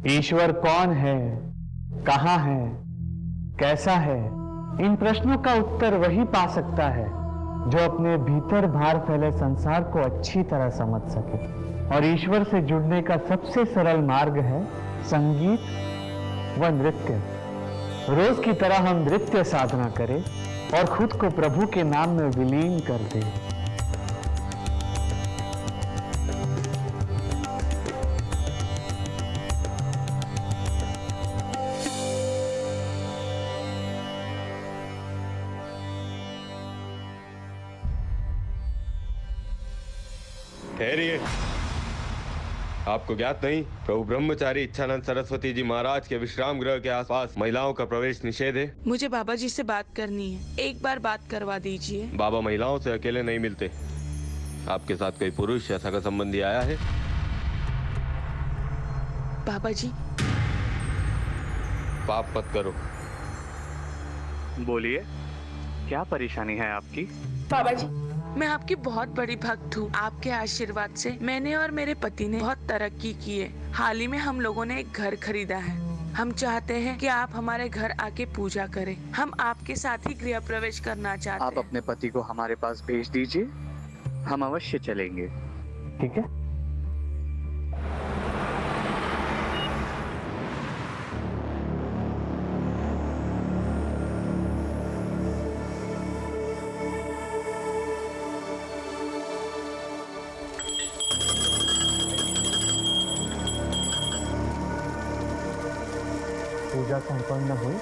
ईश्वर कौन है, कहाँ है, कैसा है, इन प्रश्नों का उत्तर वही पा सकता है जो अपने भीतर भार फैले संसार को अच्छी तरह समझ सके। और ईश्वर से जुड़ने का सबसे सरल मार्ग है संगीत व नृत्य। रोज की तरह हम नृत्य साधना करें और खुद को प्रभु के नाम में विलीन कर दें। ठहरिए। आपको ज्ञात नहीं, प्रभु ब्रह्मचारी इच्छानंद सरस्वती जी महाराज के विश्राम गृह के आसपास महिलाओं का प्रवेश निषेध है। मुझे बाबा जी से बात करनी है, एक बार बात करवा दीजिए। बाबा महिलाओं से अकेले नहीं मिलते। आपके साथ कोई पुरुष या सगा संबंधी आया है? बाबा जी। पाप मत करो। बोलिए, क्या परेशानी है आपकी? बाबा जी, मैं आपकी बहुत बड़ी भक्त हूँ। आपके आशीर्वाद से मैंने और मेरे पति ने बहुत तरक्की की है। हाल ही में हम लोगों ने एक घर खरीदा है। हम चाहते हैं कि आप हमारे घर आके पूजा करें। हम आपके साथ ही गृह प्रवेश करना चाहते हैं। आप अपने पति को हमारे पास भेज दीजिए, हम अवश्य चलेंगे। ठीक है? पूजा संपन्न हुई।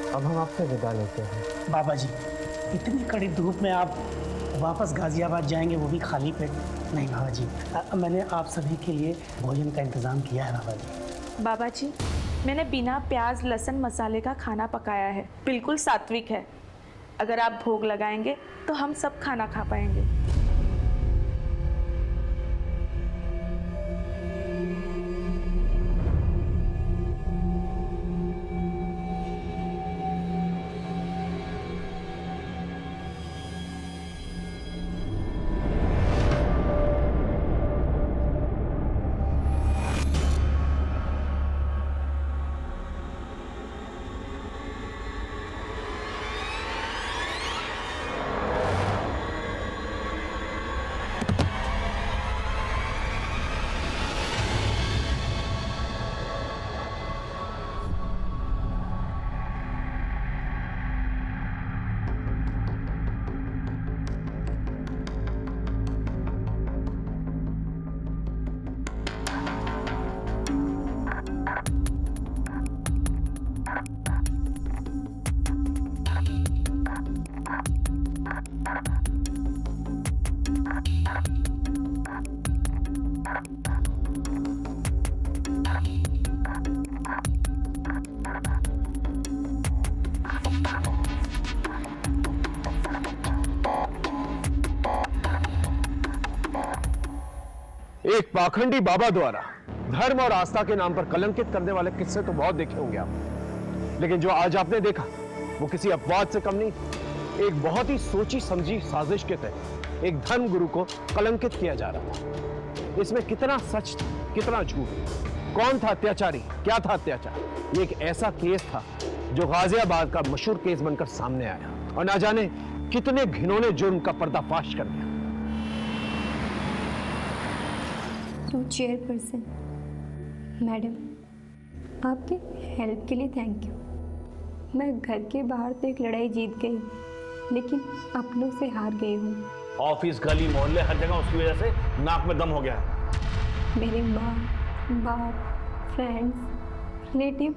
अब हम आपसे विदा लेते हैं। बाबा जी, इतनी कड़ी धूप में आप वापस गाजियाबाद जाएंगे, वो भी खाली पेट? नहीं बाबा जी, मैंने आप सभी के लिए भोजन का इंतज़ाम किया है बाबा जी। बाबा जी, मैंने बिना प्याज लहसुन मसाले का खाना पकाया है, बिल्कुल सात्विक है। अगर आप भोग लगाएंगे तो हम सब खाना खा पाएंगे। एक पाखंडी बाबा द्वारा धर्म और आस्था के नाम पर कलंकित करने वाले किस्से तो बहुत देखे होंगे आप, लेकिन जो आज आपने देखा वो किसी अपवाद से कम नहीं। एक बहुत ही सोची समझी साजिश के तहत एक धर्म गुरु को कलंकित किया जा रहा था। इसमें कितना सच था, कितना झूठ, कौन था अत्याचारी, क्या था अत्याचार, ये एक ऐसा केस था जो गाजियाबाद का मशहूर केस बनकर सामने आया और ना जाने कितने घिनौने जुर्म का पर्दाफाश कर दिया। तो चेयरपर्सन मैडम, आपके हेल्प के लिए थैंक यू। मैं घर के बाहर तो एक लड़ाई जीत गई, लेकिन अपनों से हार गई हूँ। ऑफिस, गली, मोहल्ले, हर जगह उसकी वजह से नाक में दम हो गया है। मेरे माँ बाप, फ्रेंड्स, रिलेटिव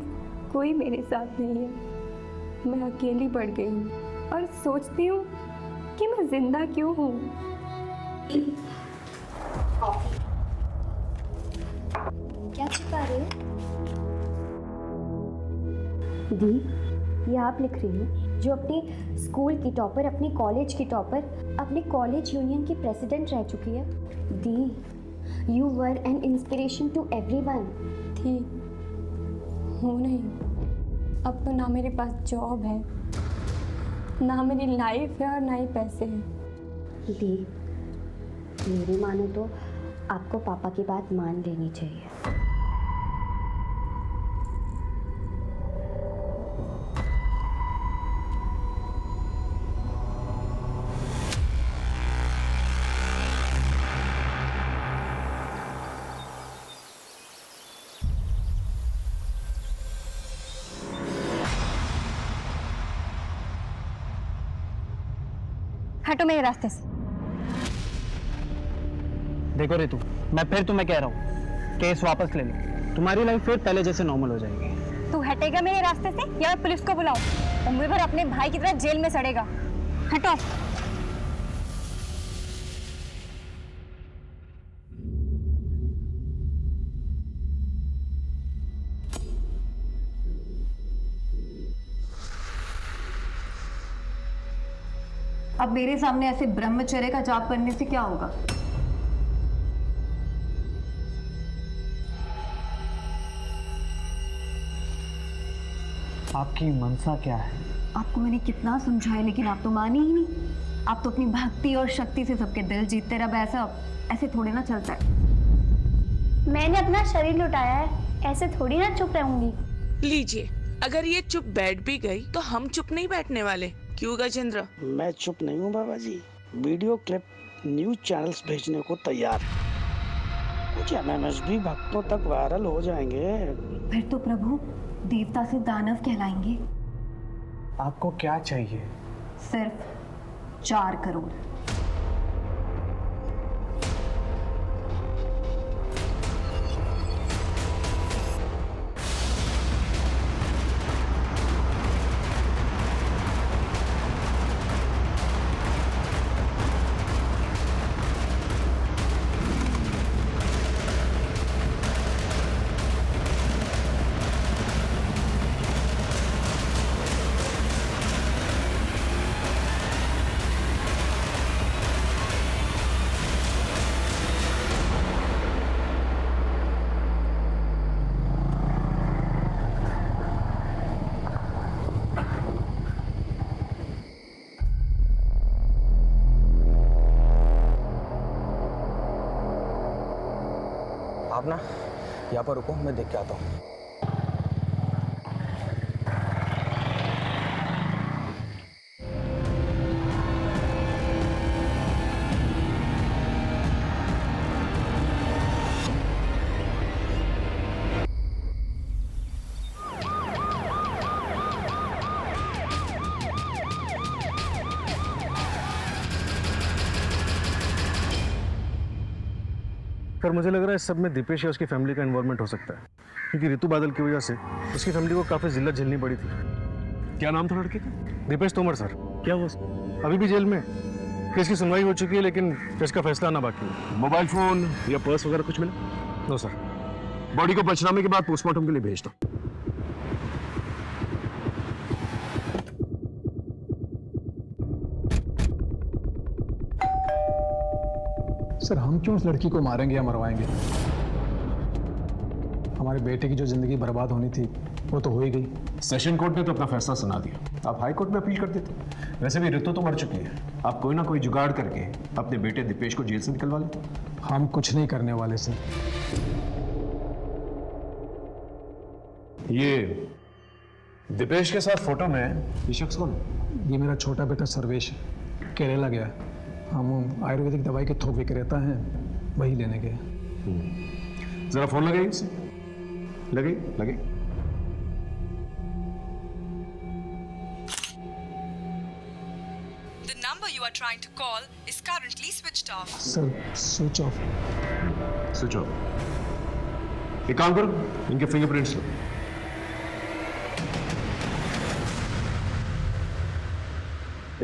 कोई मेरे साथ नहीं है। मैं अकेली पड़ गई हूँ और सोचती हूँ कि मैं जिंदा क्यों हूँ। क्या छिपा रहे हो? दी, ये आप लिख रही हो जो अपने स्कूल की टॉपर, अपने कॉलेज की टॉपर, अपने कॉलेज यूनियन की प्रेसिडेंट रह चुकी है। दी, you were an inspiration to everyone. थी, हूँ नहीं। अब तो ना मेरे पास जॉब है, ना मेरी लाइफ है और ना ही पैसे हैं। दी, मेरी मानो तो आपको पापा की बात मान लेनी चाहिए। हटो मेरे रास्ते से। देखो रितु, मैं फिर तुम्हें कह रहा हूँ, केस वापस ले लो, तुम्हारी लाइफ फिर पहले जैसे नॉर्मल हो जाएगी। तू हटेगा मेरे रास्ते से या मैं पुलिस को बुलाऊं? उम्र भर अपने भाई की तरह जेल में सड़ेगा। हटो। अब मेरे सामने ऐसे ब्रह्मचर्य का जाप करने से क्या होगा? आपकी मनसा क्या है? आपको मैंने कितना समझाया लेकिन आप तो माने ही नहीं। आप तो अपनी भक्ति और शक्ति से सबके दिल जीतते रहे। ऐसे थोड़े ना चलता है। मैंने अपना शरीर लुटाया है, ऐसे थोड़ी ना चुप रहूंगी। लीजिए, अगर ये चुप बैठ भी गई तो हम चुप नहीं बैठने वाले। क्यों गजेंद्र? मैं चुप नहीं हूँ बाबा जी, वीडियो क्लिप न्यूज चैनल्स भेजने को तैयार है। कुछ MMSB भक्तों तक वायरल हो जाएंगे। फिर तो प्रभु देवता से दानव कहलाएंगे। आपको क्या चाहिए? सिर्फ 4 करोड़। आप ना यहाँ पर रुको, मैं देख के आता हूँ। सर मुझे लग रहा है इस सब में दीपेश या उसकी फैमिली का इन्वॉल्वमेंट हो सकता है, क्योंकि ऋतु बादल की वजह से उसकी फैमिली को काफी जिल्लत झेलनी पड़ी थी। क्या नाम था लड़के का? दीपेश तोमर सर। क्या हुआ? अभी भी जेल में। केस की सुनवाई हो चुकी है लेकिन केस का फैसला आना बाकी है। मोबाइल फोन या पर्स वगैरह कुछ मिला? No sir. बॉडी को पंचनामे के बाद पोस्टमार्टम के लिए भेज दो। सर हम क्यों उस लड़की को मारेंगे या मरवाएंगे? हमारे बेटे की जो जिंदगी बर्बाद होनी थी वो तो हो ही गई। सेशन कोर्ट ने तो अपना फैसला सुना दिया, आप हाई कोर्ट में अपील कर देते। वैसे भी ऋतु तो मर चुकी है, आप कोई ना कोई जुगाड़ करके अपने बेटे दीपेश को जेल से निकलवा लेते। हम कुछ नहीं करने वाले सर। ये दीपेश के साथ फोटो में ये शख्स कौन है? ये मेरा छोटा बेटा सर्वेश है, केरला गया। हम आयुर्वेदिक दवाई के थोक विक्रेता हैं, वही लेने गए। जरा फोन लगाइए इसे। लगे लगे। The number you are trying to call is currently switched off. Sir switch off. Switch off. एक काम करो, इनके फिंगरप्रिंट्स लो।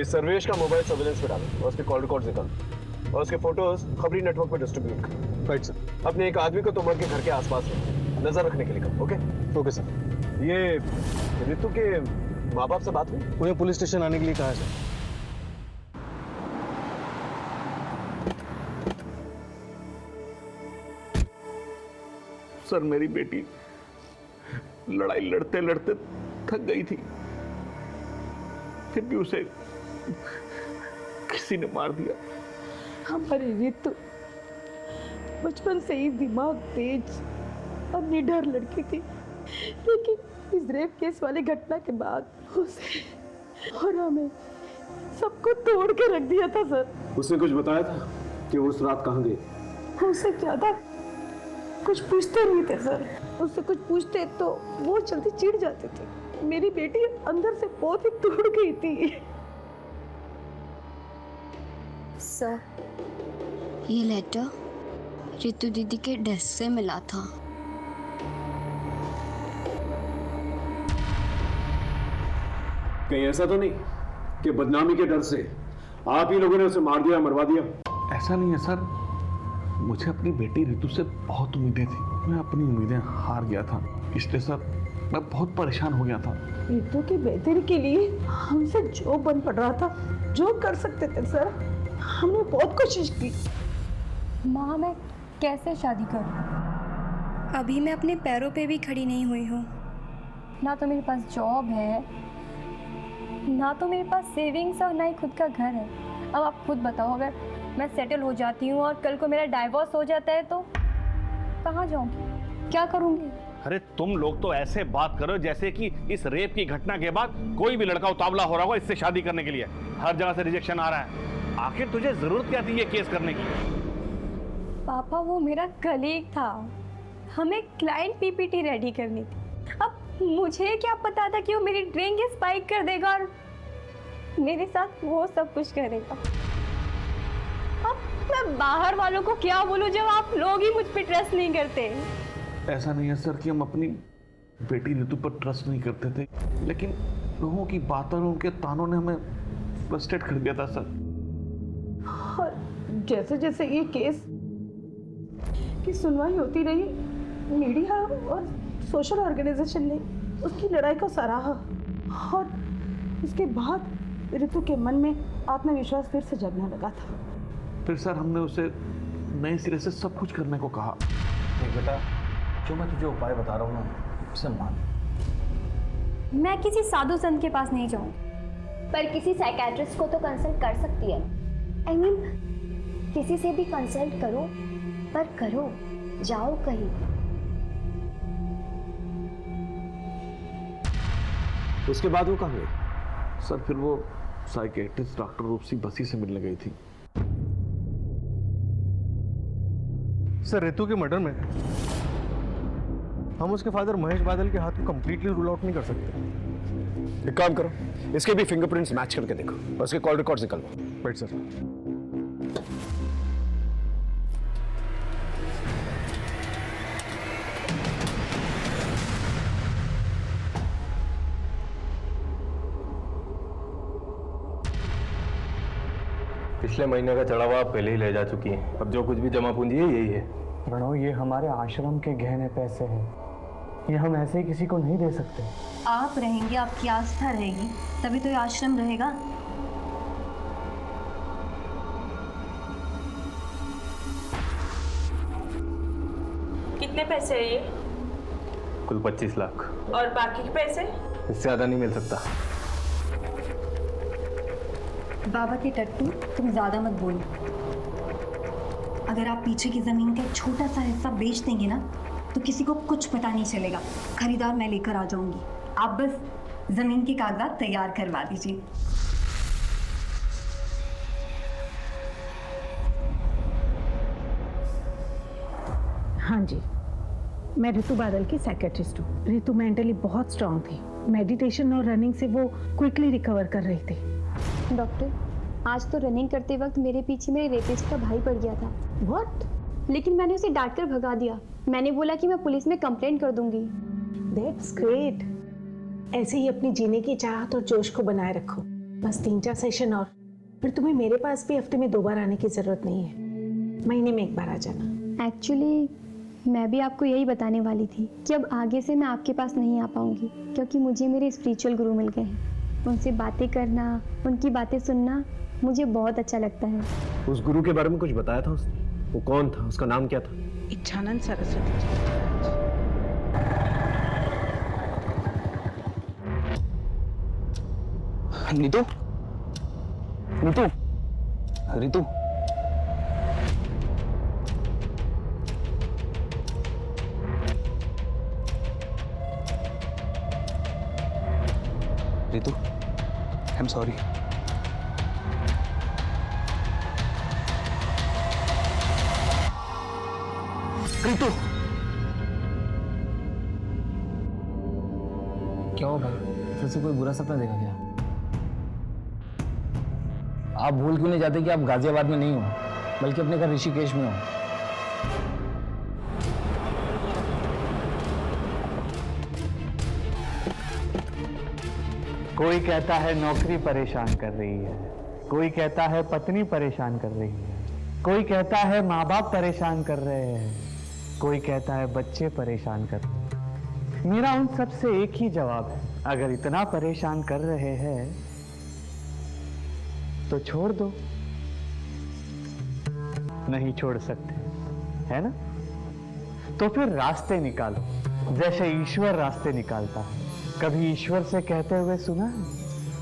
इस सर्वेश का मोबाइल सर्विलेंस पे डालो और उसके कॉल रिकॉर्ड्स निकालो और उसके फोटोज खबरी नेटवर्क पे डिस्ट्रीब्यूट करो। Right sir. अपने एक आदमी को तोमर के घर के आसपास नजर रखने के लिए कहो। Okay okay sir. ये ऋतु के माँ बाप से बात हुई? उन्हें पुलिस स्टेशन आने के लिए कहा है सर। सर मेरी बेटी लड़ाई लड़ते लड़ते थक गई थी, फिर भी उसे किसी ने मार दिया। हमारी ऋतु बचपन से ही दिमाग तेज और निडर लड़की थी, लेकिन इस रेप केस वाली घटना के बाद उसे और हमें सबको तोड़ के रख दिया था सर। उसने कुछ बताया था कि उस रात कहाँ गई? उससे ज्यादा कुछ पूछते नहीं थे सर। उससे कुछ पूछते तो वो जल्दी चिढ़ जाते थे। मेरी बेटी अंदर से बहुत ही टूट गई थी। सर, ये लेटर रितु दीदी के डेस्क से मिला था। कहीं ऐसा तो नहीं कि बदनामी के डर से आप ही लोगों ने उसे मार दिया, मरवा दिया? ऐसा नहीं है सर, मुझे अपनी बेटी रितु से बहुत उम्मीदें थी। मैं अपनी उम्मीदें हार गया था, इसलिए सर मैं बहुत परेशान हो गया था। रितु की बेहतरी के लिए हमसे जो बन पड़ रहा था, जो कर सकते थे सर, हमने बहुत कोशिश की। माँ, मैं कैसे शादी करूँ? अभी मैं अपने पैरों पे भी खड़ी नहीं हुई हूँ। ना तो मेरे पास जॉब है, ना तो मेरे पास सेविंग्स और ना ही खुद का घर है। अब आप खुद बताओ, अगर मैं सेटल हो जाती हूँ और कल को मेरा डाइवोर्स हो जाता है तो कहाँ जाऊँगी, क्या करूँगी? अरे तुम लोग तो ऐसे बात करो जैसे कि इस रेप की घटना के बाद कोई भी लड़का उतावला हो रहा होगा इससे शादी करने के लिए। हर जगह से रिजेक्शन आ रहा है। आखिर तुझे जरूरत क्या थी ये केस करने की? पापा, वो मेरा कलीग था, हमें क्लाइंट पीपीटी रेडी करनी थी। अब मुझे क्या पता था कि वो मेरी ड्रिंक स्पाइक कर देगा और मेरे साथ वो सब कुछ करेगा। अब मैं बाहर वालों को क्या बोलूं जब आप लोग ही मुझ पे ट्रस्ट नहीं करते? ऐसा नहीं है सर कि हम अपनी बेटी रितु पर ट्रस्ट नहीं करते थे, लेकिन लोगों की बातों और उनके तानों ने हमें फ्रस्ट्रेट कर दिया था सर। और जैसे जैसे ये केस की सुनवाई होती रही, मीडिया और सोशल ऑर्गेनाइजेशन ने उसकी लड़ाई को सराहा और इसके बाद रितु के मन में आत्मविश्वास फिर से जगने लगा था। फिर सर हमने उसे नए सिरे से सब कुछ करने को कहा। देख बेटा, जो मैं तुझे उपाय बता रहा हूँ ना, उसे मान। मैं किसी साधु संत के पास नहीं जाऊँ, पर किसी साइकेट्रिस्ट को तो कंसल्ट कर सकती है। I mean, किसी से भी कंसल्ट करो, पर करो, जाओ कहीं। उसके बाद वो कहाँ गई? सर फिर वो साइकेट्रिस्ट डॉक्टर रूपसी बसी से मिलने गई थी। सर, रितु के मर्डर में हम उसके फादर महेश बादल के हाथ को कंप्लीटली रूल आउट नहीं कर सकते। एक काम करो, इसके भी फिंगरप्रिंट्स मैच करके देखो और उसके कॉल रिकॉर्ड्स निकालो। Right sir. पिछले महीने का चढ़ावा आप पहले ही ले जा चुकी हैं। अब जो कुछ भी जमा पूंजी है यही है। प्रणव, ये हमारे आश्रम के गहने पैसे हैं, ये हम ऐसे ही किसी को नहीं दे सकते। आप रहेंगे, आपकी आस्था रहेगी, तभी तो ये आश्रम रहेगा। कितने पैसे है ये? कुल 25 लाख। और बाकी के पैसे? इससे ज्यादा नहीं मिल सकता। बाबा के टट्टू, तुम ज्यादा मत बोलो। अगर आप पीछे की जमीन का एक छोटा सा हिस्सा बेच देंगे ना, तो किसी को कुछ पता नहीं चलेगा। खरीदार मैं लेकर आ जाऊंगी, आप बस जमीन के कागजात तैयार करवा दीजिए। हाँ जी, मैं रितु बादल की साइकेट्रिस्ट हूँ। रितु मेंटली बहुत स्ट्रांग थी। मेडिटेशन और रनिंग से वो क्विकली रिकवर कर रही थी। डॉक्टर, आज तो रनिंग करते वक्त मेरे पीछे मेरे रेपिस्ट का भाई पड़ गया था। व्हाट? लेकिन मैंने उसे डांट कर भगा दिया। मैंने बोला कि मैं पुलिस में कंप्लेंट कर दूंगी। That's great. ऐसे ही अपनी जीने की चाहत और जोश को बनाए रखो। बस 3-4 सेशन और फिर तुम्हें मेरे पास भी हफ्ते में 2 बार आने की जरूरत नहीं है, महीने में 1 बार आ जाना। एक्चुअली मैं भी आपको यही बताने वाली थी कि अब आगे से मैं आपके पास नहीं आ पाऊंगी, क्योंकि मुझे मेरे स्पिरिचुअल गुरु मिल गए हैं। उनसे बातें करना, उनकी बातें सुनना मुझे बहुत अच्छा लगता है। उस गुरु के बारे में कुछ बताया था उसने? वो कौन था? उसका नाम क्या था? Ichchhanand Saraswati ji. Neetu, Neetu, Ritu, Ritu, I am sorry. Ritu, क्या हो भाई, फिर से कोई बुरा सपना देखा क्या? आप भूल क्यों नहीं जाते कि आप गाजियाबाद में नहीं हो, बल्कि अपने घर ऋषिकेश में हो? कोई कहता है नौकरी परेशान कर रही है, कोई कहता है पत्नी परेशान कर रही है, कोई कहता है माँ बाप परेशान कर रहे हैं, कोई कहता है बच्चे परेशान कर रहे हैं। मेरा उन सब से एक ही जवाब है, अगर इतना परेशान कर रहे हैं तो छोड़ दो। नहीं छोड़ सकते, है ना? तो फिर रास्ते निकालो, जैसे ईश्वर रास्ते निकालता है। कभी ईश्वर से कहते हुए सुना है,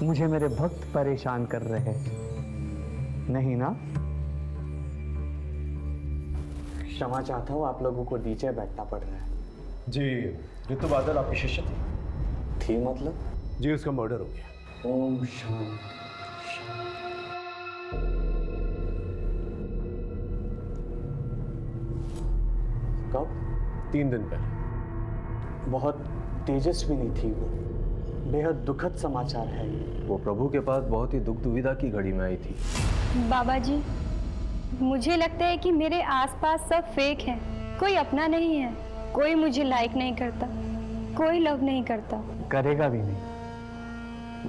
मुझे मेरे भक्त परेशान कर रहे हैं? नहीं ना? क्षमा चाहता हूं, आप लोगों को नीचे बैठना पड़ रहा है। जी, ऋतु बादल आपकी शिष्य थी मतलब? जी, उसका मर्डर हो गया। ओम शांति। कब? 3 दिन पहले। बहुत तेजस्विनी थी वो, बेहद दुखद समाचार है ये। वो प्रभु के पास बहुत ही दुख दुविधा की घड़ी में आई थी। बाबा जी, मुझे लगता है कि मेरे आसपास सब फेक है, कोई अपना नहीं है, कोई मुझे लाइक नहीं करता, कोई लव नहीं करता, करेगा भी नहीं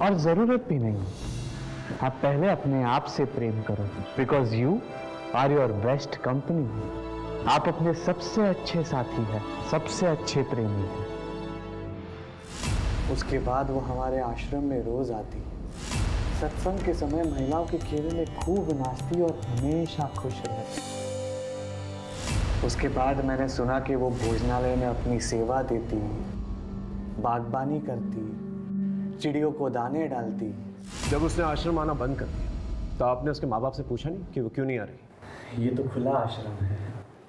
और जरूरत भी नहीं। आप पहले अपने आप से प्रेम करो, because you are your best company. आप अपने सबसे अच्छे साथी हैं, सबसे अच्छे प्रेमी हैं। उसके बाद वो हमारे आश्रम में रोज आती, सत्संग के समय महिलाओं के घेरे में खूब नाचती और हमेशा खुश रहती। उसके बाद मैंने सुना कि वो भोजनालय में अपनी सेवा देती, बागबानी करती, चिड़ियों को दाने डालती। जब उसने आश्रम आना बंद कर दिया तो आपने उसके माँ बाप से पूछा नहीं कि वो क्यों नहीं आ रही? ये तो खुला आश्रम है,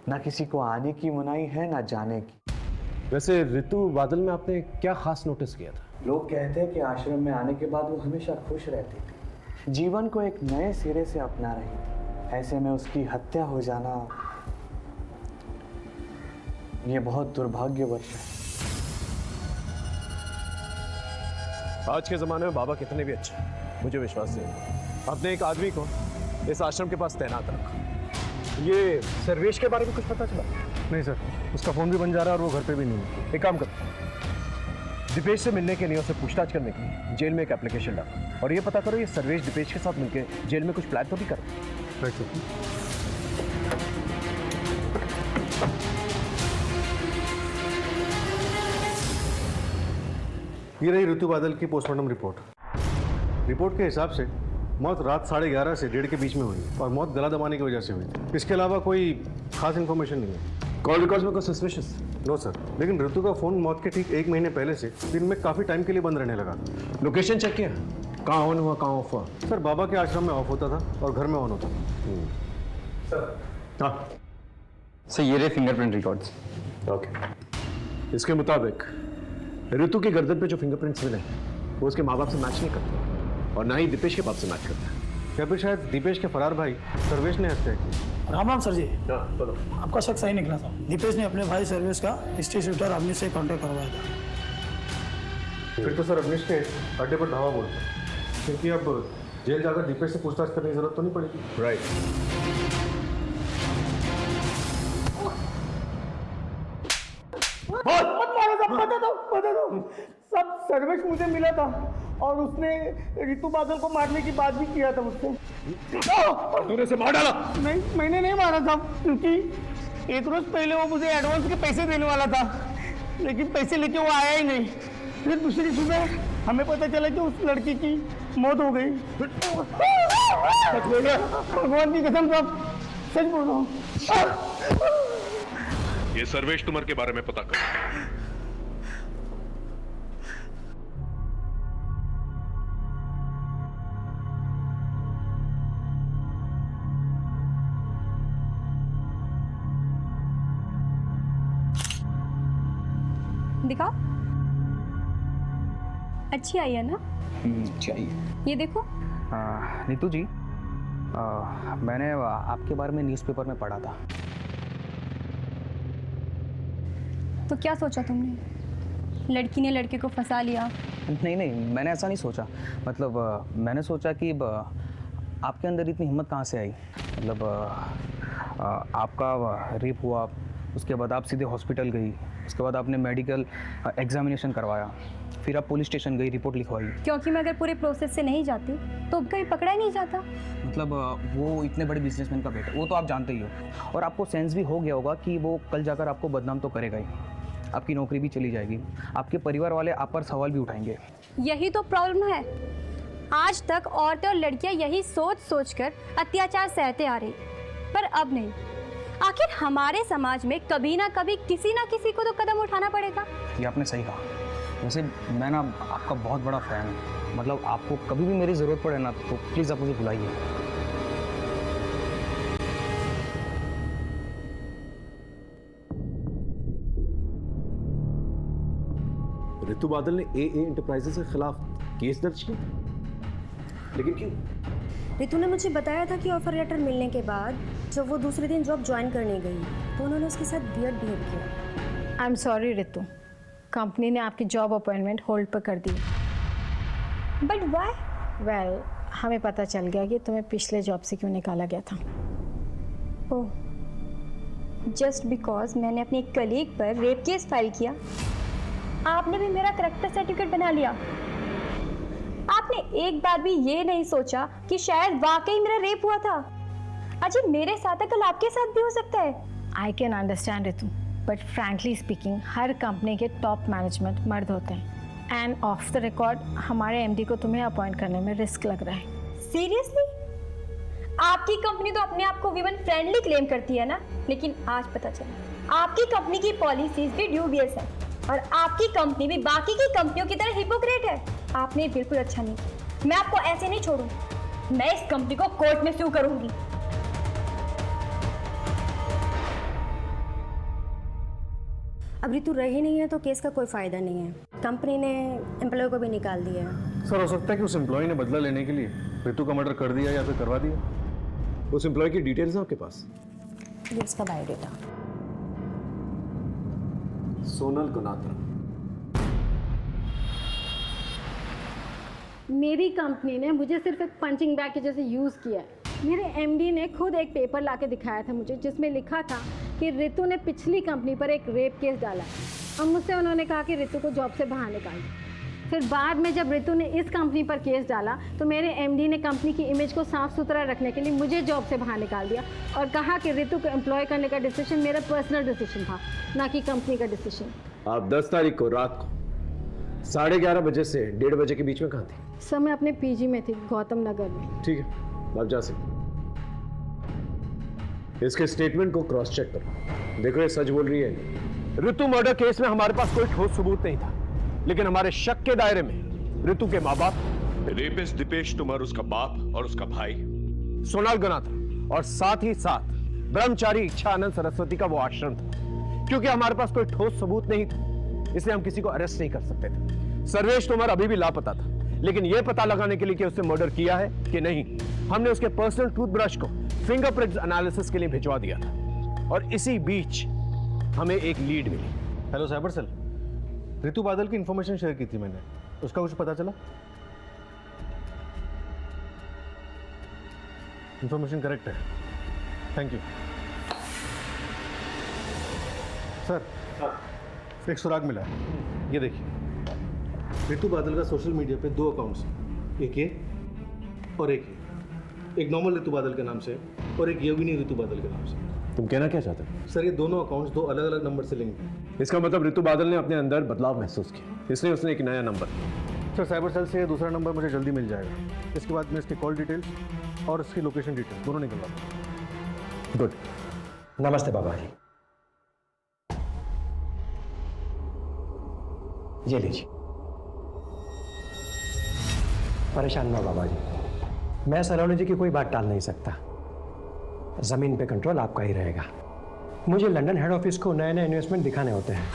ना किसी को आने की मनाही है ना जाने की। वैसे ऋतु बादल में आपने क्या खास नोटिस किया था? लोग कहते हैं कि आश्रम में आने के बाद वो हमेशा खुश रहती थी, जीवन को एक नए सिरे से अपना रही थी। ऐसे में उसकी हत्या हो जाना, ये बहुत दुर्भाग्यवश है। आज के जमाने में बाबा कितने भी अच्छे, मुझे विश्वास है आपने एक आदमी को इस आश्रम के पास तैनात रखा। ये सर्वेश के बारे में कुछ पता चला? नहीं सर, उसका फोन भी बंद जा रहा है और वो घर पे भी नहीं है। एक काम करो, दीपेश से मिलने के लिए, उसे पूछताछ करने के लिए जेल में एक एप्लीकेशन डालो और ये पता करो ये सर्वेश दीपेश के साथ मिलकर जेल में कुछ प्लान तो नहीं कर रहा। Right sir. ये रही ऋतु बादल की पोस्टमार्टम रिपोर्ट। रिपोर्ट के हिसाब से मौत रात 11:30 से 1:30 के बीच में हुई और मौत गला दबाने की वजह से हुई। इसके अलावा कोई खास इन्फॉर्मेशन नहीं है। कॉल रिकॉर्ड्स में कोई सस्पिशियस? नो सर, लेकिन ऋतु का फोन मौत के ठीक 1 महीने पहले से दिन में काफी टाइम के लिए बंद रहने लगा। लोकेशन चेक किया, कहाँ ऑन हुआ कहाँ ऑफ हुआ? सर, बाबा के आश्रम में ऑफ होता था और घर में ऑन होता था। सर हाँ सर, ये रहे फिंगरप्रिंट रिकॉर्ड्स। ओके, इसके मुताबिक ऋतु की गर्दन पे जो फिंगरप्रिंट्स मिले वो उसके माँ बाप से मैच नहीं करते और ना ही दीपेश के बाप से मैच करते हैं। या फिर शायद दीपेश के फरार भाई सर्वेश ने हत्या की। राम राम सर जी। बोलो। आपका शक सही निकला था। दीपेश ने अपने भाई सर्वेश का स्टेट शूटर अवनीश से कांटेक्ट करवाया था। फिर तो सर अवनीश के अड्डे पर धावा बोलते, क्योंकि अब जेल जाकर दीपेश से पूछताछ करने की जरूरत तो नहीं पड़ेगी। राइट। बता दो सब सर्वेश मुझे मिला था और उसने ऋतु बादल को मारने की बात भी किया था मुझसे। तूने उसे मार डाला? नहीं, मैंने नहीं मारा था, क्योंकि 1 रोज पहले वो मुझे एडवांस के पैसे देने वाला था, लेकिन पैसे लेके वो आया ही नहीं। फिर दूसरी सुबह हमें पता चला कि उस लड़की की मौत हो गई। भगवान की कसम साहब, सच बोल रहा हूँ। ये सर्वेश तुमर के बारे में पता कर। दिखाओ, अच्छी आई है ना? अच्छी आई है। ये देखो। नीतू जी, मैंने आपके बारे में न्यूज़पेपर में पढ़ा था। तो क्या सोचा तुमने? लड़की ने लड़के को फंसा लिया? नहीं, मैंने ऐसा नहीं सोचा। मतलब मैंने सोचा कि आपके अंदर इतनी हिम्मत कहाँ से आई? मतलब आपका रेप हुआ, उसके बाद आप सीधे हॉस्पिटल गई, उसके बाद आपने मेडिकल एग्जामिनेशन करवाया, फिर आप पुलिस स्टेशन गई, रिपोर्ट लिखवाई। क्योंकि मैं अगर पूरे प्रोसेस से नहीं जाती तो कहीं पकड़ा ही नहीं जाता। मतलब वो इतने बड़े बिजनेसमैन का बेटा, वो तो आप जानते ही हो, और आपको सेंस भी हो गया होगा कि वो कल जाकर आपको बदनाम तो करेगा ही, आपकी नौकरी भी चली जाएगी, आपके परिवार वाले आप पर सवाल भी उठाएंगे। यही तो प्रॉब्लम है। आज तक औरतें और लड़कियां यही सोच सोच कर अत्याचार सहते आ रही, पर अब नहीं। आखिर हमारे समाज में कभी ना कभी किसी ना किसी को तो कदम उठाना पड़ेगा। ये आपने सही कहा। वैसे मैं ना आपका बहुत बड़ा फ़ैन हूँ, मतलब आपको कभी भी मेरी ज़रूरत पड़े ना तो प्लीज़ आप मुझे बुलाइए। ऋतु बादल ने AA इंटरप्राइजेस के खिलाफ केस दर्ज किया, लेकिन क्यों? रितु ने मुझे बताया था कि ऑफर लेटर मिलने के बाद जब वो दूसरे दिन जॉब ज्वाइन करने गई तो उन्होंने उसके साथ वियर्ड बिहेव किया। आई एम सॉरी रितु, कंपनी ने आपकी जॉब अपॉइंटमेंट होल्ड पर कर दी। But why? वेल, हमें पता चल गया कि तुम्हें पिछले जॉब से क्यों निकाला गया था। ओह, जस्ट बिकॉज मैंने अपनी एक कलीग पर रेप केस फाइल किया, आपने भी मेरा करेक्टर सर्टिफिकेट बना लिया। आपने एक बार भी ये नहीं सोचा कि शायद वाकई मेरा रेप हुआ था। अजी मेरे साथ है, कल आपके साथ भी हो सकता है। I can understand Ritu, but frankly speaking her company के टॉप मैनेजमेंट मर्द होते हैं, एंड ऑफ द रिकॉर्ड हमारे MD को तुम्हें अपॉइंट करने में रिस्क लग रहा है। सीरियसली? आपकी कंपनी तो अपने आप को वीमेन फ्रेंडली क्लेम करती है ना, लेकिन आज पता चला आपकी कंपनी की पॉलिसीज भी ड्यूबियस है और आपकी कंपनी भी बाकी की कंपनियों की तरह हिपोक्रेट है। आपने बिल्कुल अच्छा नहीं किया। मैं आपको ऐसे नहीं छोड़ूं, मैं इस कंपनी को कोर्ट में सू करूंगी। अब रितु रही नहीं है तो केस का कोई फायदा नहीं है। कंपनी ने एम्प्लॉय को भी निकाल दिया है। सर, हो सकता है कि उस एम्प्लॉय ने बदला लेने के लिए रितु का मर्डर कर दिया या फिर करवा दिया। उस एम्प्लॉय की डिटेल्स हैं आपके पास? ये इसका बायोडेटा। सोनल गुनात्रा। मेरी कंपनी ने मुझे सिर्फ एक पंचिंग बैग के जैसे यूज़ किया है। मेरे MD ने खुद एक पेपर लाके दिखाया था मुझे, जिसमें लिखा था कि रितु ने पिछली कंपनी पर एक रेप केस डाला है और मुझसे उन्होंने कहा कि रितु को जॉब से बाहर निकाल दो। फिर बाद में जब रितु ने इस कंपनी पर केस डाला तो मेरे MD ने कंपनी की इमेज को साफ सुथरा रखने के लिए मुझे जॉब से बाहर निकाल दिया और कहा कि रितु को एम्प्लॉय करने का डिसीजन मेरा पर्सनल डिसीजन था, ना कि कंपनी का डिसीजन। आप 10 तारीख को रात को 11:30 बजे से 1:30 बजे के बीच में कहाँ थी? सर, मैं अपने PG में थी, गौतम नगर में। ठीक है, आप जा सकते। इसके स्टेटमेंट को क्रॉस चेक करो, देखो ये सच बोल रही है। ऋतु मर्डर केस में हमारे पास कोई ठोस सबूत नहीं था, लेकिन हमारे शक के दायरे में ऋतु के माँ बाप, रेपिस्ट दीपेश तुमर, उसका बाप और उसका भाई सोनल गुनात्रा, और साथ ही साथ ब्रह्मचारी इच्छानंद सरस्वती का वो आश्रम था। क्योंकि हमारे पास कोई ठोस सबूत नहीं था, इसलिए हम किसी को अरेस्ट नहीं कर सकते थे। सर्वेश तुमर अभी भी लापता था, लेकिन यह पता लगाने के लिए कि उसने मर्डर किया है कि नहीं, हमने उसके पर्सनल टूथब्रश को फिंगरप्रिंट्स एनालिसिस के लिए भिजवा दिया था। और इसी बीच हमें एक लीड मिली। हेलो साइबर सेल, ऋतु बादल की इंफॉर्मेशन शेयर की थी मैंने, उसका कुछ पता चला? इंफॉर्मेशन करेक्ट है, थैंक यू सर। एक सुराग मिला है, ये देखिए। ऋतु बादल का सोशल मीडिया पे 2 अकाउंट्स हैं, एक ये और एक ये। एक नॉर्मल ऋतु बादल के नाम से और एक योगिनी ऋतु बादल के नाम से। तुम कहना क्या चाहते हो? सर, ये दोनों अकाउंट्स 2 अलग अलग नंबर से लिंक हैं। इसका मतलब ऋतु बादल ने अपने अंदर बदलाव महसूस किया, इसलिए उसने एक नया नंबर। सर, साइबर सेल से दूसरा नंबर मुझे जल्दी मिल जाएगा। इसके बाद मैं इसकी कॉल डिटेल्स और इसकी लोकेशन डिटेल्स दोनों निकलवा दूँ। गुड। नमस्ते बाबा जी, ये लीजिए। परेशान ना बाबा जी, मैं सलोनी जी की कोई बात टाल नहीं सकता। जमीन पे कंट्रोल आपका ही रहेगा। मुझे लंदन हेड ऑफिस को नए नए इन्वेस्टमेंट दिखाने होते हैं,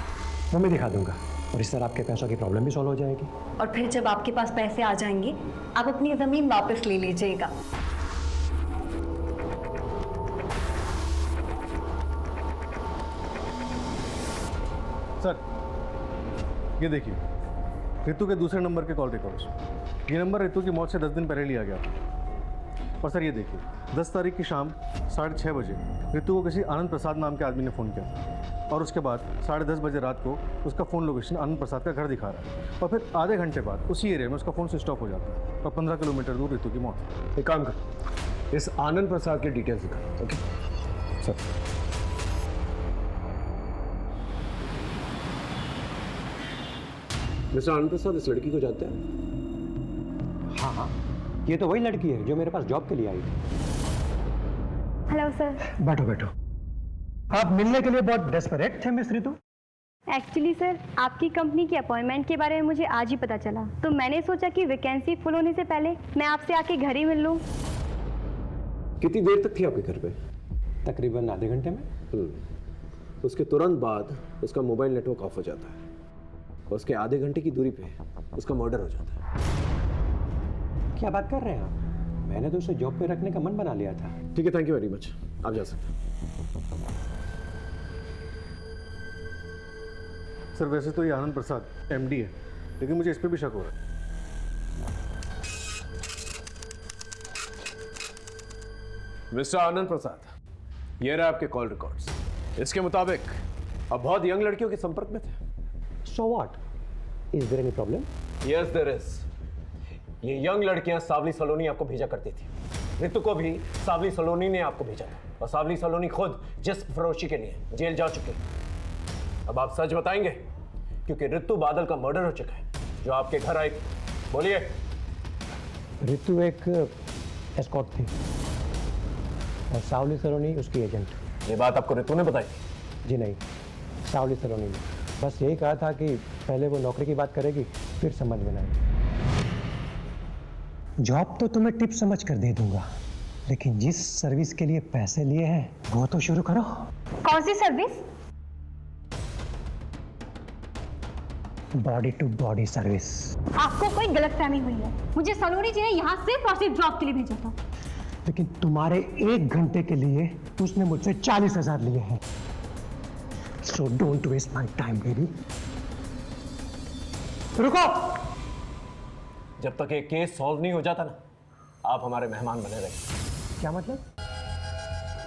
वो मैं दिखा दूंगा, और इस तरह आपके पैसों की प्रॉब्लम भी सॉल्व हो जाएगी। और फिर जब आपके पास पैसे आ जाएंगे आप अपनी ज़मीन वापस ले लीजिएगा। सर, ये देखिए ऋतु के दूसरे नंबर के कॉल रिकॉर्ड्स। ये नंबर ऋतु की मौत से 10 दिन पहले लिया गया था और सर ये देखिए, 10 तारीख की शाम 6:30 बजे ऋतु को किसी आनंद प्रसाद नाम के आदमी ने फ़ोन किया था, और उसके बाद 10:30 बजे रात को उसका फ़ोन लोकेशन आनंद प्रसाद का घर दिखा रहा है, और फिर आधे घंटे बाद उसी एरिया में उसका फ़ोन स्विच ऑफ हो जाता है, और 15 किलोमीटर दूर ऋतु की मौत। एक काम कर, इस आनंद प्रसाद की डिटेल्स दिखा। Okay sir. मिस्टर आनंद प्रसाद इस लड़की को जानते हैं? हाँ हाँ, ये तो वही लड़की है जो मेरे पास जॉब के लिए आई थी। Hello sir. बैठो बैठो। आप मिलने के लिए बहुत डेस्परेट थे मिस ऋतु? एक्चुअली सर, आपकी कंपनी की अपॉइंटमेंट के बारे में मुझे आज ही पता चला, तो मैंने सोचा कि वैकेंसी फुल होने से पहले मैं आपसे आके घर ही मिल लूँ। कितनी देर तक थी आपके घर पे? तकरीबन आधे घंटे में। उसके तुरंत बाद उसका मोबाइल नेटवर्क ऑफ हो जाता है, और उसके आधे घंटे की दूरी पे उसका मर्डर हो जाता है। क्या बात कर रहे हैं आप? मैंने तो उसे जॉब पे रखने का मन बना लिया था। ठीक है, थैंक यू वेरी मच, आप जा सकते हैं। सर वैसे तो ये आनंद प्रसाद MD है, लेकिन मुझे इस पर भी शक हो रहा है। मिस्टर आनंद प्रसाद, ये रहा आपके कॉल रिकॉर्ड्स। इसके मुताबिक आप बहुत यंग लड़कियों के संपर्क में थे। So what? Is there any problem? Yes, there is. ये यंग लड़कियां सावली सलोनी आपको भेजा करती थी। ऋतु को भी सावली सलोनी ने आपको भेजा था, और सावली सलोनी खुद जिस्म फरोशी के लिए जेल जा चुके हैं। अब आप सच बताएंगे, क्योंकि ऋतु बादल का मर्डर हो चुका है जो आपके घर आई। बोलिए। ऋतु एक एस्कॉर्ट थी और सावली सलोनी उसकी एजेंट। ये बात आपको ऋतु ने बताई थी? जी नहीं, सावली सलोनी ने बस यही कहा था कि पहले वो नौकरी की बात करेगी, फिर समझ में आएगी। जॉब तो तुम्हें टिप समझ कर दे दूंगा, लेकिन जिस सर्विस के लिए पैसे लिए हैं वो तो शुरू करो। कौन सी service? Body to body service. आपको कोई गलतफहमी हुई है। मुझे सलोनी जी ने यहाँ सिर्फ और सिर्फ जॉब के लिए भेजा था। लेकिन तुम्हारे 1 घंटे के लिए उसने मुझसे 40,000 लिए हैं। So don't waste my time, baby. रुको। जब तक ये केस सॉल्व नहीं हो जाता ना, आप हमारे मेहमान बने रहेंगे। क्या मतलब?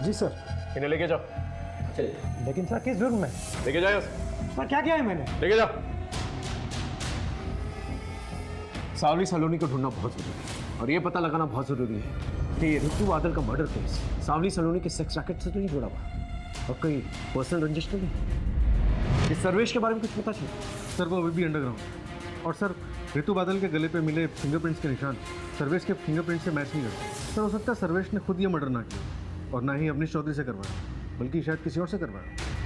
जी सर। इन्हें लेके जाओ। चलिए। लेकिन सर किस जुर्म में? लेके जाओ। सर क्या किया है मैंने? लेके जाओ। सावली सलोनी को ढूंढना बहुत जरूरी है, और ये पता लगाना बहुत जरूरी है कि ऋतु बादल का मर्डर केस सावली सलोनी के सेक्स रैकेट से तो नहीं जुड़ा हुआ, और कोई पर्सनल रंजिश तो नहीं। इस सर्वेश के बारे में कुछ पता चला? सर वो अभी भी अंडरग्राउंड, और सर ऋतु बादल के गले पे मिले फिंगरप्रिंट्स के निशान सर्वेश के फिंगरप्रिंट से मैच नहीं करते। सर हो सकता है सर्वेश ने खुद ये मर्डर ना किया, और ना ही अवनीश चौधरी से करवाया, बल्कि शायद किसी और से करवाया।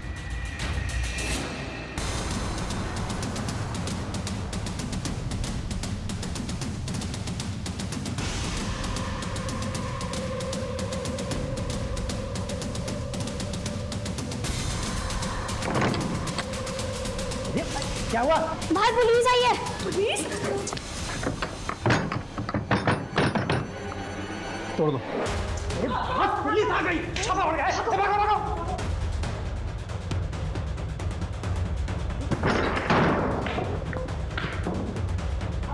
क्या हुआ? बाहर पुलिस आई है। पुलिस? तोड़ दो। पुलिस आ गई। छापा पड़ गया। भागो।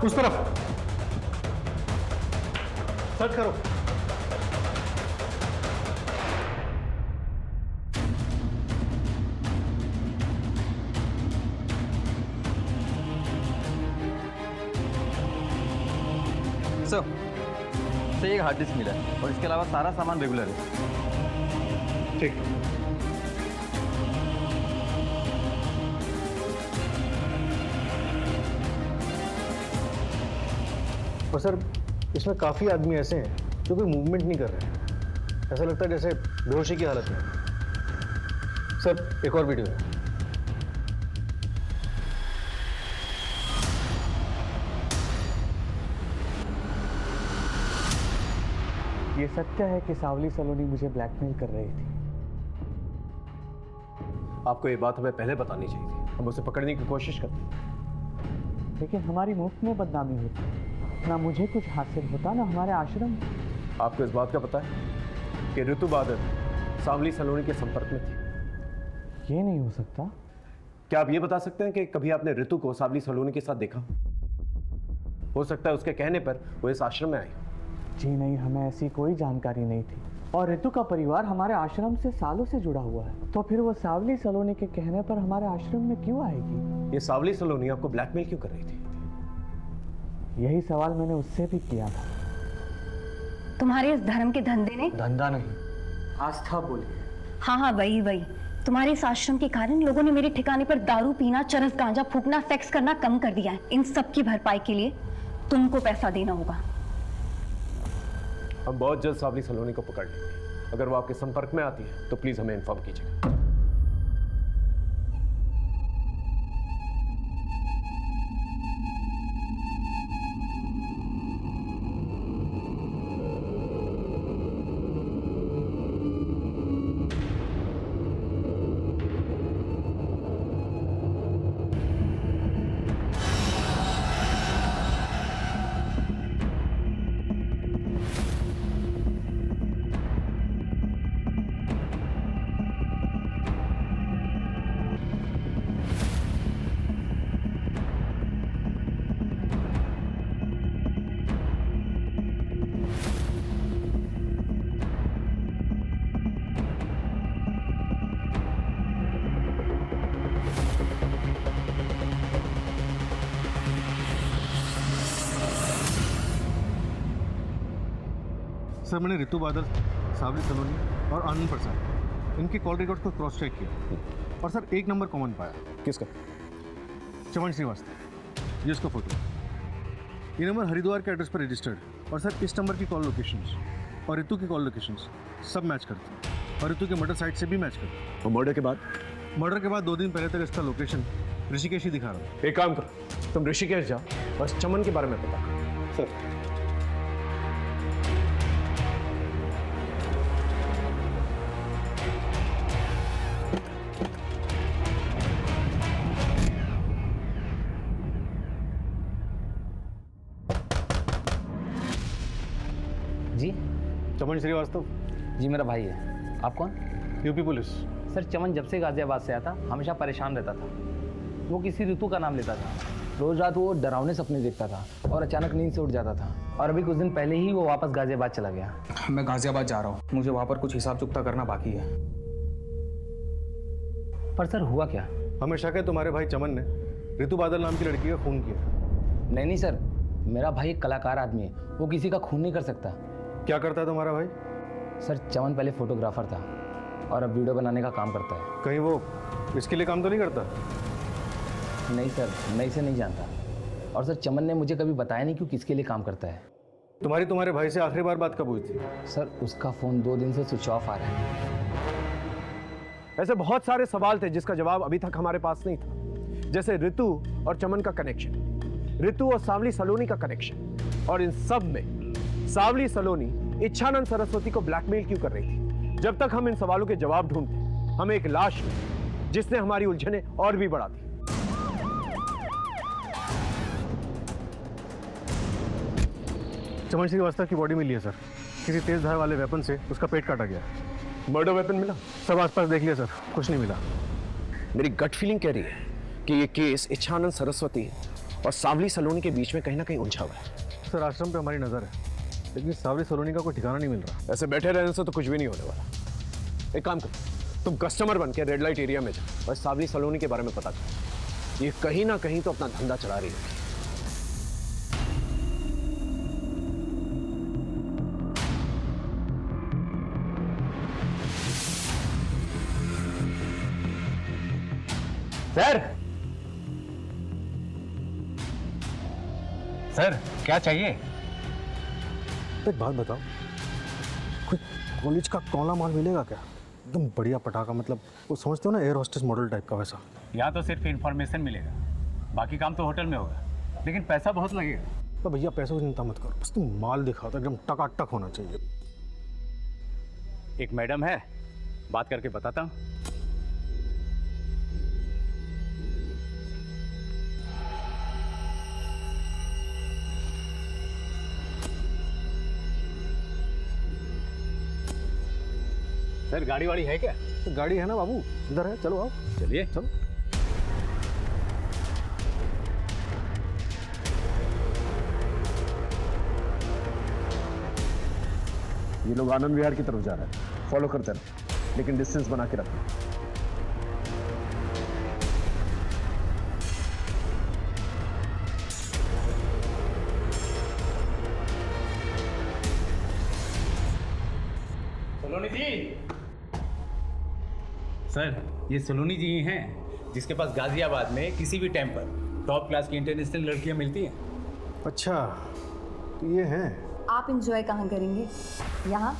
उस तरफ सर्च करो। सर एक हार्ड डिस्क मिला है, और इसके अलावा सारा सामान रेगुलर है। ठीक। और सर इसमें काफ़ी आदमी ऐसे हैं जो कोई मूवमेंट नहीं कर रहे हैं, ऐसा लगता है जैसे बेहोशी की हालत में। सर एक और वीडियो है। ये सत्य है कि सावली सलोनी मुझे ब्लैकमेल कर रही थी। आपको ये बात हमें पहले बतानी चाहिए थी, हम उसे पकड़ने की कोशिश करते। लेकिन हमारी मुफ्त में बदनामी होती, ना मुझे कुछ हासिल होता ना हमारे आश्रम। आपको इस बात का पता है कि ऋतु बादल सावली सलोनी के संपर्क में थी? ये नहीं हो सकता। क्या आप ये बता सकते हैं कि कभी आपने ऋतु को सावली सलोनी के साथ देखा? हो सकता है उसके कहने पर वो इस आश्रम में आई। जी नहीं, हमें ऐसी कोई जानकारी नहीं थी। और ऋतु का परिवार हमारे आश्रम से सालों से जुड़ा हुआ है, तो फिर वो सावली सलोनी के कहने पर हमारे आश्रम में क्यों आएगी? ये सावली सलोनी आपको ब्लैकमेल क्यों कर रही थी? यही सवाल मैंने उससे भी किया था। तुम्हारे इस धर्म के धंधे ने, धंधा नहीं, आस्था बोलिए। हाँ हाँ वही वही, तुम्हारे इस आश्रम के कारण लोगों ने मेरे ठिकाने पर दारू पीना, चरस गांजा फूकना, सेक्स करना कम कर दिया है। इन सब की भरपाई के लिए तुमको पैसा देना होगा। हम बहुत जल्द सावली सलोनी को पकड़ लेंगे। अगर वो आपके संपर्क में आती है तो प्लीज हमें इन्फॉर्म कीजिएगा। सर मैंने ऋतु बादल, सावली सलोनी और आनंद प्रसाद इनके कॉल रिकॉर्ड को क्रॉस चेक किया और सर एक नंबर कॉमन पाया। किसका? चमन श्रीवास्तव, ये उसका फोटो। ये नंबर हरिद्वार के एड्रेस पर रजिस्टर्ड और सर इस नंबर की कॉल लोकेशंस और ऋतु की कॉल लोकेशंस सब मैच करते हैं और ऋतु के मर्डर साइट से भी मैच करते हैं। और मर्डर के बाद? मर्डर के बाद 2 दिन पहले तक इसका लोकेशन ऋषिकेश ही दिखा रहा है। एक काम करो, तुम ऋषिकेश जाओ और इस चमन के बारे में पता करो। सर जी चमन श्रीवास्तव। जी मेरा भाई है। आप कौन? UP police. सर चमन जब से गाजियाबाद से आया था हमेशा परेशान रहता था। वो किसी ऋतु का नाम लेता था। रोज रात वो डरावने सपने देखता था और अचानक नींद से उठ जाता था। और अभी कुछ दिन पहले ही वो वापस गाजियाबाद चला गया। मैं गाजियाबाद जा रहा हूँ, मुझे वहाँ पर कुछ हिसाब चुकता करना बाकी है। पर सर हुआ क्या? हमें शक है तुम्हारे भाई चमन ने ऋतु बादल नाम की लड़की का खून किया। नहीं सर, मेरा भाई एक कलाकार आदमी है, वो किसी का खून नहीं कर सकता। क्या करता है तुम्हारा भाई? सर चमन पहले फोटोग्राफर था और अब वीडियो बनाने का काम करता है। कहीं वो इसके लिए काम तो नहीं करता? नहीं सर, मैं इसे नहीं जानता। और सर चमन ने मुझे कभी बताया नहीं कि किसके लिए काम करता है। तुम्हारे भाई से आखिरी बार बात कब हुई थी? सर उसका फ़ोन 2 दिन से स्विच ऑफ आ रहा है। ऐसे बहुत सारे सवाल थे जिसका जवाब अभी तक हमारे पास नहीं था, जैसे ऋतु और चमन का कनेक्शन, ऋतु और सावली सलोनी का कनेक्शन, और इन सब में सावली सलोनी इच्छानंद सरस्वती को ब्लैकमेल क्यों कर रही थी। जब तक हम इन सवालों के जवाब ढूंढते हमें एक लाश मिली जिसने हमारी उलझने और भी बढ़ा दी। चमन श्रीवास्तव की बॉडी मिली है सर, किसी तेज धार वाले वेपन से उसका पेट काटा गया। मर्डर वेपन मिला? सब आसपास देख लिया सर, कुछ नहीं मिला। मेरी गट फीलिंग कह रही है कि ये केस इच्छानंद सरस्वती और सावली सलोनी के बीच में कहीं ना कहीं उलझा हुआ है। सर आश्रम पे हमारी नजर है, लेकिन सावली सलोनी का कोई ठिकाना नहीं मिल रहा। ऐसे बैठे रहने से तो कुछ भी नहीं होने वाला। एक काम करो, तुम कस्टमर बन के रेड लाइट एरिया में जाओ और सावली सलोनी के बारे में पता करो। ये कहीं ना कहीं तो अपना धंधा चला रही है। सर क्या चाहिए? एक बात बताओ, कोई कॉलेज का कौला माल मिलेगा क्या? एकदम बढ़िया पटाखा, मतलब वो समझते हो ना, एयर होस्टेस मॉडल टाइप का वैसा। यहाँ तो सिर्फ इन्फॉर्मेशन मिलेगा, बाकी काम तो होटल में होगा, लेकिन पैसा बहुत लगेगा। तो भैया पैसों की चिंता मत करो, बस तुम माल दिखाओ तो एकदम टकाटक होना चाहिए। एक मैडम है, बात करके बताता हूँ। सर गाड़ी वाड़ी है क्या? तो गाड़ी है ना बाबू, इधर है, चलो आओ। चलिए चलो। ये लोग आनंद विहार की तरफ जा रहे हैं, फॉलो करते रहो, लेकिन डिस्टेंस बना के रखो। सलोनी जी, सर ये सलोनी जी ही हैं जिसके पास गाजियाबाद में किसी भी टाइम पर टॉप क्लास की इंटरनेशनल लड़कियां मिलती हैं। अच्छा, तो ये हैं। आप इंजॉय कहाँ करेंगे, यहाँ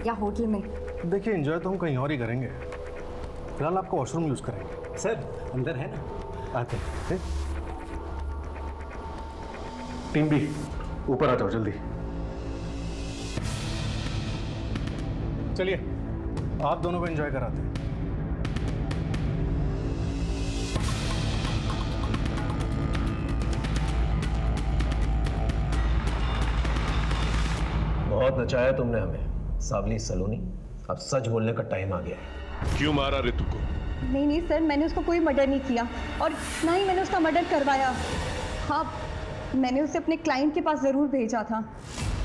या होटल में? देखिए, एंजॉय तो हम कहीं और ही करेंगे, फिलहाल आपका वॉशरूम यूज़ करेंगे। सर अंदर है ना, आते हैं। टीम बी, ऊपर आ जाओ जल्दी। चलिए, आप दोनों को एंजॉय कराते हैं। बहुत नचाया तुमने हमें सावली सलोनी, अब सच बोलने का टाइम आ गया है। क्यों मारा ऋतु को? नहीं सर, मैंने उसको कोई मर्डर नहीं किया और ना ही मैंने उसका मर्डर करवाया। हाँ, मैंने उसे अपने क्लाइंट के पास ज़रूर भेजा था।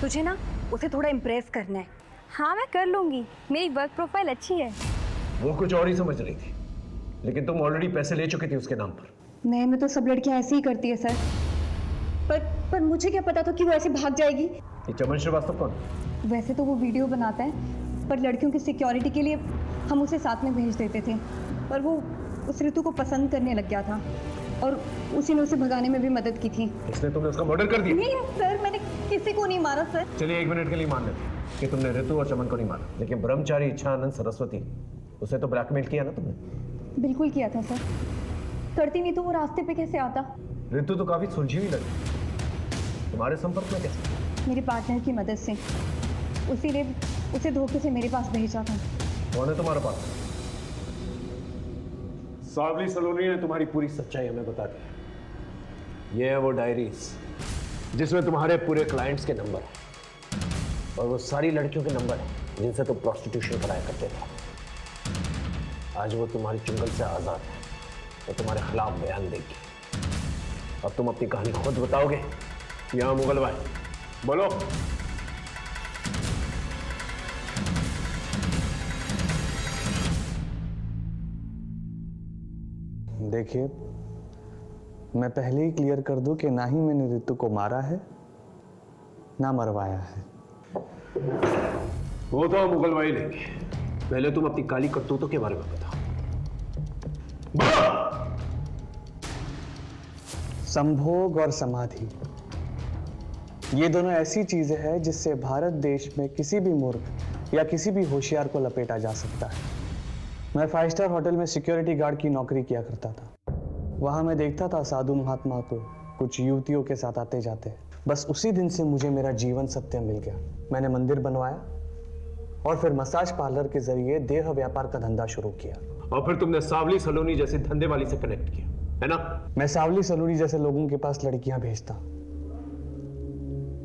तुझे ना उसे थोड़ा इम्प्रेस करना है। हाँ, मैं कर लूँगी, मेरी वर्क प्रोफाइल अच्छी है। वो कुछ और ही समझ रही थी, लेकिन तुम ऑलरेडी पैसे ले चुकी थी उसके नाम पर। मैं तो सब लड़कियां ऐसे ही करती है सर, पर मुझे क्या पता था कि वो ऐसे भाग जाएगी। ये चमन श्रीवास्तव कौन? वैसे तो वो वीडियो बनाता है, पर लड़कियों की सिक्योरिटी के लिए हम उसे साथ में भेज देते थे, पर वो उस ऋतु को पसंद करने लग गया था और उसी ने उसे भगाने में भी मदद की थी। इसने तुमने उसका मर्डर कर दिया? नहीं सर, मैंने किसी को नहीं मारा सर। चलिए 1 मिनट के लिए मान लेते हैं कि तुमने ऋतु और चमन को नहीं मारा, लेकिन ब्रह्मचारी इच्छानंद सरस्वती, उसे तो ब्लैकमेल किया ना तुमने? बिल्कुल किया था सर, करती नहीं तो वो रास्ते पे कैसे आता। ऋतु तो काफी सुलझी हुई लगी, तुम्हारे संपर्क में कैसे? मेरे पार्टनर की मदद से, उसी ने उसे धोखे से मेरे पास भेजा था। कौन है तुम्हारे पास? सावली सलोनी ने तुम्हारी पूरी सच्चाई हमें बता दी। ये है वो डायरीज जिसमें तुम्हारे पूरे क्लाइंट्स के नंबर हैं और वो सारी लड़कियों के नंबर हैं जिनसे तुम प्रोस्टिट्यूशन कराया करते थे। आज वो तुम्हारी चुंगल से आजाद है तो तुम्हारे खिलाफ बयान देगी। अब तुम अपनी कहानी खुद बताओगे या मुगल भाई? बोलो। देखिए, मैं पहले ही क्लियर कर दूं कि ना ही मैंने ऋतु को मारा है ना मरवाया है। वो तो मुगल भाई लेंगे, पहले तुम अपनी काली करतूतों के बारे में बताओ। संभोग और समाधि, ये दोनों ऐसी चीजें हैं जिससे भारत देश में किसी भी मूर्ख या किसी भी होशियार को लपेटा जा सकता है। मैं 5 स्टार होटल में सिक्योरिटी गार्ड की नौकरी किया करता था। वहां मैं देखता था साधु महात्मा को कुछ युवतियों के साथ आते जाते। बस उसी दिन से मुझे मेरा जीवन सत्य मिल गया। मैंने मंदिर बनवाया और फिर मसाज पार्लर के जरिए देह व्यापार का धंधा शुरू किया। और फिर तुमने सावली सलोनी जैसे धंधे वाली से कनेक्ट किया, है ना? मैं सावली सलोनी जैसे लोगों के पास लड़कियां भेजता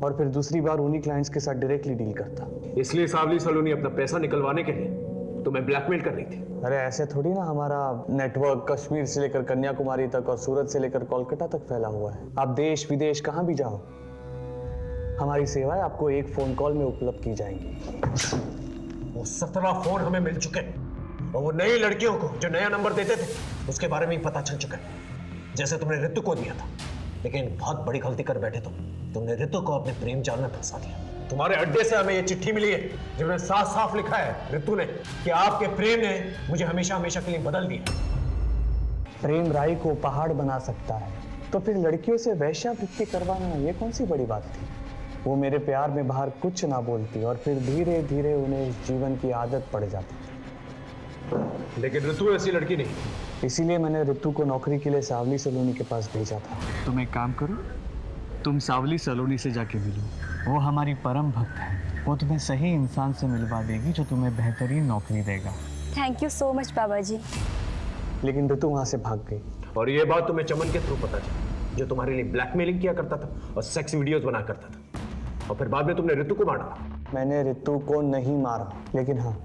और फिर दूसरी बार उन्हीं क्लाइंट्स के साथ डायरेक्टली डील करता। इसलिए सावली सलोनी अपना पैसा निकलवाने के लिए तुम्हें ब्लैकमेल कर रही थी? अरे ऐसे थोड़ी ना, हमारा नेटवर्क कश्मीर से लेकर कन्याकुमारी तक और सूरत से लेकर कोलकाता तक फैला हुआ है। आप देश विदेश कहां भी जाओ, हमारी सेवाएं आपको एक फोन कॉल में उपलब्ध की जाएंगी। वो 17 फोन हमें मिल चुके हैं और वो नई लड़कियों को जो नया नंबर देते थे उसके बारे में ही पता चल चुका है, जैसे तुमने ऋतु को दिया था। लेकिन बहुत बड़ी गलती कर बैठे तुमने ऋतु को अपने प्रेम जाल में फंसा दिया। तुम्हारे अड्डे से हमें ये चिट्ठी मिली है जिसमें साफ साफ लिखा है ऋतु ने कि आपके प्रेम ने मुझे हमेशा हमेशा के लिए बदल दिया। प्रेम राई को पहाड़ बना सकता है, तो फिर लड़कियों से वेश्यावृत्ति करवाना ये कौन सी बड़ी बात थी? वो मेरे प्यार में बाहर कुछ ना बोलती और फिर धीरे धीरे उन्हें इस जीवन की आदत पड़ जाती। लेकिन ऋतु ऐसी लड़की नहीं, इसीलिए मैंने ऋतु को नौकरी के लिए सावली सलोनी के पास भेजा था। तुम एक काम करो, तुम सावली सलोनी से जाके मिलो। वो हमारी परम भक्त है, वो तुम्हें सही इंसान से मिलवा देगी जो तुम्हें बेहतरीन नौकरी देगा। थैंक यू सो मच बाबा जी। लेकिन ऋतु वहां से भाग गई। और ये बात तुम्हें चमन के थ्रू पता चली, जो तुम्हारे लिए ब्लैकमेलिंग किया करता था और सेक्स वीडियोस बना करता था। और फिर बाद में तुमने ऋतु को मारा। मैंने ऋतु को नहीं मारा, लेकिन हाँ,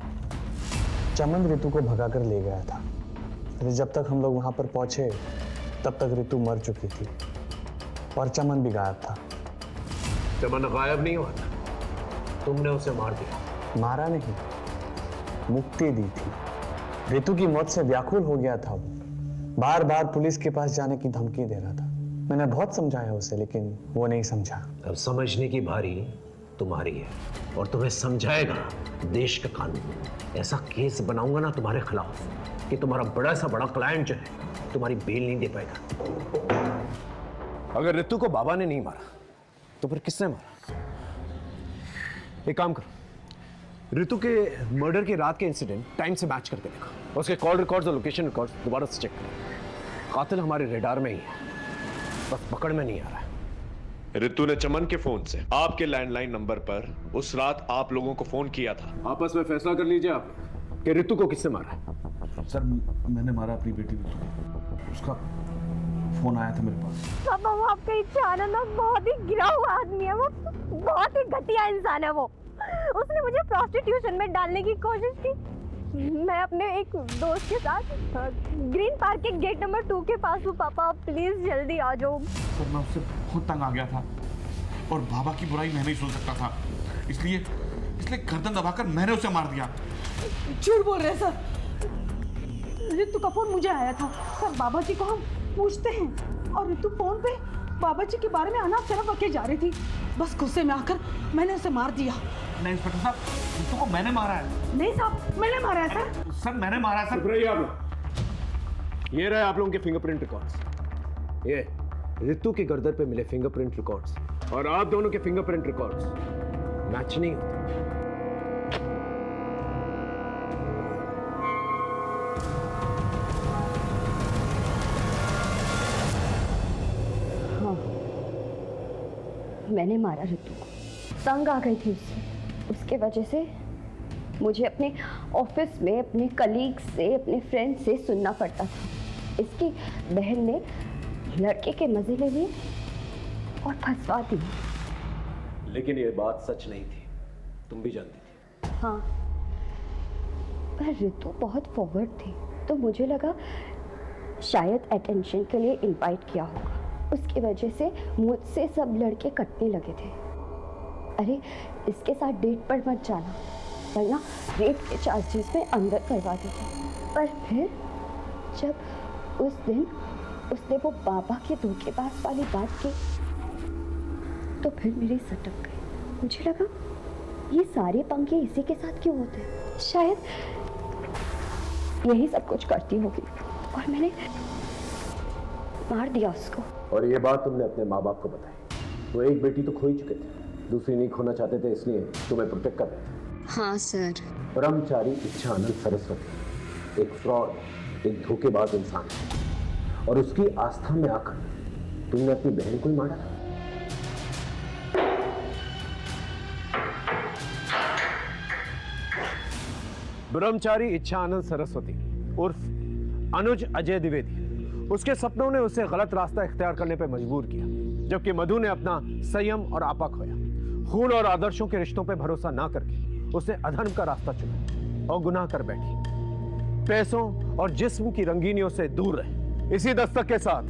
चमन ऋतु को भगा कर ले गया था। जब तक हम लोग वहां पर पहुंचे तब तक ऋतु मर चुकी थी और चमन भी गायब था। चमन गायब नहीं हुआ था, तुमने उसे मार दिया। मारा नहीं, मुक्ति दी थी। रितु की मौत से व्याकुल हो गया था वो, बार बार पुलिस के पास जाने की धमकी दे रहा था। मैंने बहुत समझाया उसे, लेकिन वो नहीं समझा। अब समझने की बारी तुम्हारी है, और तुम्हें समझाएगा देश का कानून। ऐसा केस बनाऊंगा ना तुम्हारे खिलाफ कि तुम्हारा बड़ा सा बड़ा क्लाइंट जो है तुम्हारी बेल नहीं दे पाएगा। अगर रितु को बाबा ने नहीं मारा तो फिर किसने मारा? एक काम करो, रितु के मर्डर की रात के इंसिडेंट टाइम से मैच करके देखो, उसके कॉल रिकॉर्ड्स और लोकेशन रिकॉर्ड्स दोबारा से चेक करो। कातिल हमारे रेडार में ही है, बस पकड़ में नहीं आ रहा है। रितु ने चमन के फोन से आपके लैंडलाइन नंबर पर उस रात आप लोगों को फोन किया था। आपस में फैसला कर लीजिए आप कि रितु को किसने मारा है। सर मैंने मारा अपनी बेटी रितु को, उसका फोन आया था मेरे पास। पापा वो आपका इच्छा आनंद बहुत ही गिरा हुआ आदमी है, वो बहुत ही घटिया इंसान है। वो उसने मुझे प्रोस्टिट्यूशन में डालने की कोशिश की। मैं अपने एक दोस्त के साथ ग्रीन पार्क के गेट नंबर 2 के पास हूँ। पापा प्लीज जल्दी आ जाओ। सर मैं उससे बहुत तंग आ गया था और बाबा की बुराई मैं नहीं सुन सकता था, इसलिए गर्दन दबाकर मैंने उसे मार दिया। झूठ बोल रहे सर, रितु का फोन मुझे आया था। सर बाबा जी को हम पूछते हैं और रितु फोन पे बाबा जी के बारे में अनाप शनाप बके जा रही थी। बस गुस्से में आकर मैंने उसे मार दिया। नहीं इंस्पेक्टर साहब, रितु को मैंने मारा है। नहीं साहब, मैंने मारा है सर। सर मैंने मारा है सर। रहिए आप लोग। ये रहे आप लोगों के फिंगरप्रिंट रिकॉर्ड्स। ये रितु की गर्दन पे मिले फिंगरप्रिंट रिकॉर्ड्स और आप दोनों के फिंगरप्रिंट रिकॉर्ड्स मैच नहीं होते। मैंने मारा रितु को, तंग आ गई थी उससे। उसके वजह से मुझे अपने ऑफिस में अपने कलीग से, अपने फ्रेंड से सुनना पड़ता था। इसकी बहन ने लड़के के मजे ले लिए और फंसवा दी। लेकिन ये बात सच नहीं थी, तुम भी जानती थी। हाँ, पर रितु बहुत फॉरवर्ड थी, तो मुझे लगा शायद अटेंशन के लिए इनवाइट किया होगा। उसकी वजह से मुझसे सब लड़के कटने लगे थे। अरे इसके साथ डेट पर मत जाना, वरना रेप के चार्जेस में अंदर करवा देते। पर फिर जब उस दिन उसने वो बाबा के धोखेबाज वाली बात की, तो फिर मेरी सटक गई। मुझे लगा ये सारे पंगे इसी के साथ क्यों होते हैं? शायद यही सब कुछ करती होगी और मैंने मार दिया उसको। और ये बात तुमने अपने माँ बाप को बताई। वो एक बेटी तो खो ही चुके थे, दूसरी नहीं खोना चाहते थे, इसलिए तुम्हें प्रोटेक्ट कर रहे थे। हाँ सर। ब्रह्मचारी इच्छानंद सरस्वती एक फ्रॉड, एक धोखेबाज इंसान है, और उसकी आस्था में आकर तुमने अपनी बहन को ही मारा। ब्रह्मचारी इच्छानंद सरस्वती उर्फ अनुज अजय द्विवेदी, उसके सपनों ने उसे गलत रास्ता इख्तियार करने पर मजबूर किया, जबकि मधु ने अपना संयम और आपा खोया। खून और आदर्शों के रिश्तों पर भरोसा ना करके उसने अधर्म का रास्ता चुना और गुनाह कर बैठी। पैसों और जिस्म की रंगीनियों से दूर रहे। इसी दस्तक के साथ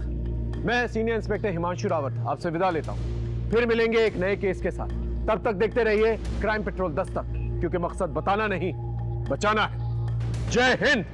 मैं सीनियर इंस्पेक्टर हिमांशु रावत आपसे विदा लेता हूं। फिर मिलेंगे एक नए केस के साथ। तब तक देखते रहिए क्राइम पेट्रोल दस्तक, क्योंकि मकसद बताना नहीं, बचाना है। जय हिंद।